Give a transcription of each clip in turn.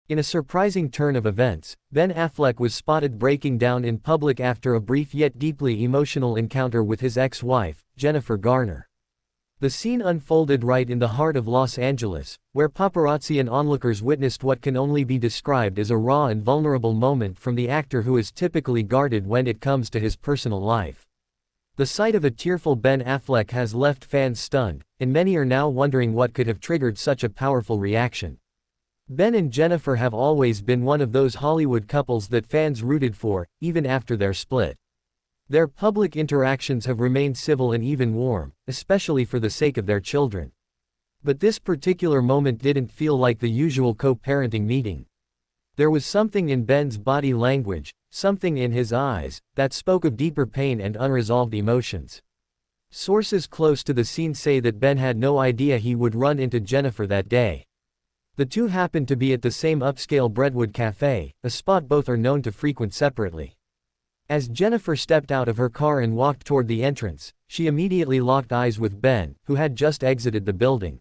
In a surprising turn of events, Ben Affleck was spotted breaking down in public after a brief yet deeply emotional encounter with his ex-wife, Jennifer Garner. The scene unfolded right in the heart of Los Angeles, where paparazzi and onlookers witnessed what can only be described as a raw and vulnerable moment from the actor who is typically guarded when it comes to his personal life. The sight of a tearful Ben Affleck has left fans stunned, and many are now wondering what could have triggered such a powerful reaction. Ben and Jennifer have always been one of those Hollywood couples that fans rooted for, even after their split. Their public interactions have remained civil and even warm, especially for the sake of their children. But this particular moment didn't feel like the usual co-parenting meeting. There was something in Ben's body language, something in his eyes, that spoke of deeper pain and unresolved emotions. Sources close to the scene say that Ben had no idea he would run into Jennifer that day. The two happened to be at the same upscale Brentwood cafe, a spot both are known to frequent separately. As Jennifer stepped out of her car and walked toward the entrance, she immediately locked eyes with Ben, who had just exited the building.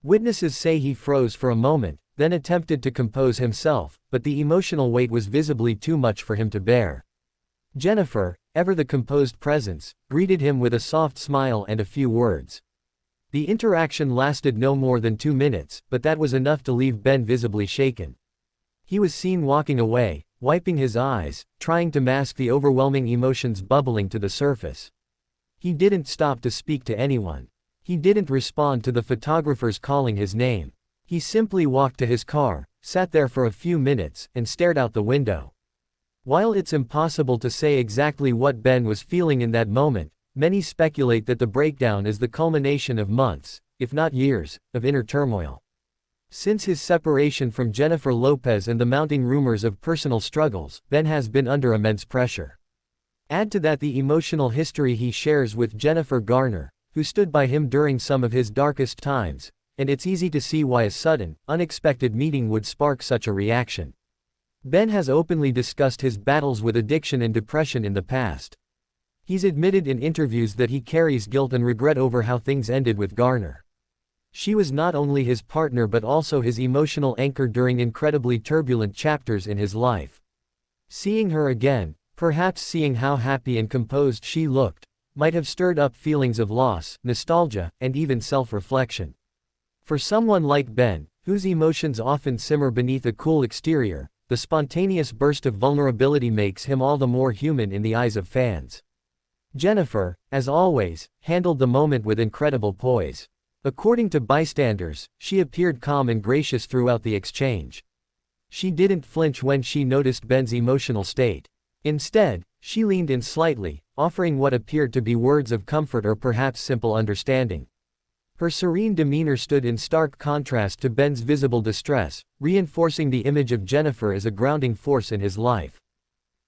Witnesses say he froze for a moment, then attempted to compose himself, but the emotional weight was visibly too much for him to bear. Jennifer, ever the composed presence, greeted him with a soft smile and a few words. The interaction lasted no more than 2 minutes, but that was enough to leave Ben visibly shaken. He was seen walking away, wiping his eyes, trying to mask the overwhelming emotions bubbling to the surface. He didn't stop to speak to anyone. He didn't respond to the photographers calling his name. He simply walked to his car, sat there for a few minutes, and stared out the window. While it's impossible to say exactly what Ben was feeling in that moment, many speculate that the breakdown is the culmination of months, if not years, of inner turmoil. Since his separation from Jennifer Lopez and the mounting rumors of personal struggles, Ben has been under immense pressure. Add to that the emotional history he shares with Jennifer Garner, who stood by him during some of his darkest times, and it's easy to see why a sudden, unexpected meeting would spark such a reaction. Ben has openly discussed his battles with addiction and depression in the past. He's admitted in interviews that he carries guilt and regret over how things ended with Garner. She was not only his partner but also his emotional anchor during incredibly turbulent chapters in his life. Seeing her again, perhaps seeing how happy and composed she looked, might have stirred up feelings of loss, nostalgia, and even self-reflection. For someone like Ben, whose emotions often simmer beneath a cool exterior, the spontaneous burst of vulnerability makes him all the more human in the eyes of fans. Jennifer, as always, handled the moment with incredible poise. According to bystanders, she appeared calm and gracious throughout the exchange. She didn't flinch when she noticed Ben's emotional state. Instead, she leaned in slightly, offering what appeared to be words of comfort or perhaps simple understanding. Her serene demeanor stood in stark contrast to Ben's visible distress, reinforcing the image of Jennifer as a grounding force in his life.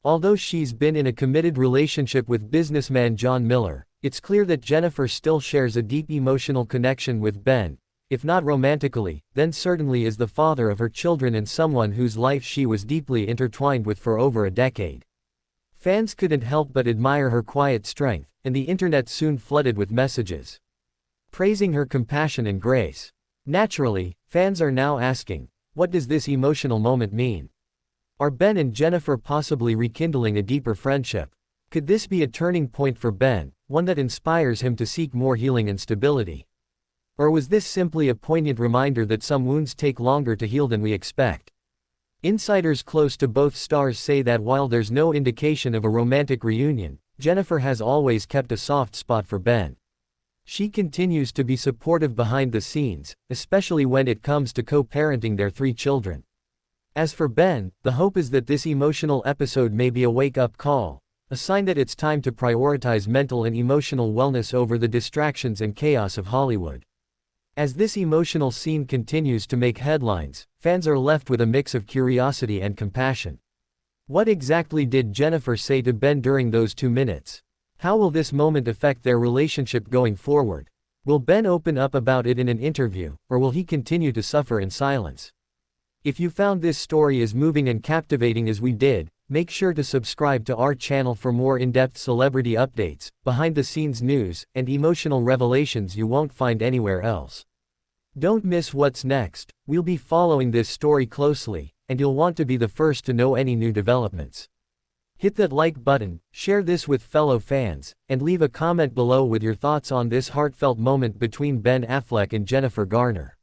Although she's been in a committed relationship with businessman John Miller, it's clear that Jennifer still shares a deep emotional connection with Ben, if not romantically, then certainly as the father of her children and someone whose life she was deeply intertwined with for over a decade. Fans couldn't help but admire her quiet strength, and the internet soon flooded with messages praising her compassion and grace. Naturally, fans are now asking, what does this emotional moment mean? Are Ben and Jennifer possibly rekindling a deeper friendship? Could this be a turning point for Ben, one that inspires him to seek more healing and stability? Or was this simply a poignant reminder that some wounds take longer to heal than we expect? Insiders close to both stars say that while there's no indication of a romantic reunion, Jennifer has always kept a soft spot for Ben. She continues to be supportive behind the scenes, especially when it comes to co-parenting their 3 children. As for Ben, the hope is that this emotional episode may be a wake-up call, a sign that it's time to prioritize mental and emotional wellness over the distractions and chaos of Hollywood. As this emotional scene continues to make headlines, fans are left with a mix of curiosity and compassion. What exactly did Jennifer say to Ben during those 2 minutes? How will this moment affect their relationship going forward? Will Ben open up about it in an interview, or will he continue to suffer in silence? If you found this story as moving and captivating as we did, make sure to subscribe to our channel for more in-depth celebrity updates, behind-the-scenes news, and emotional revelations you won't find anywhere else. Don't miss what's next. We'll be following this story closely, and you'll want to be the first to know any new developments. Hit that like button, share this with fellow fans, and leave a comment below with your thoughts on this heartfelt moment between Ben Affleck and Jennifer Garner.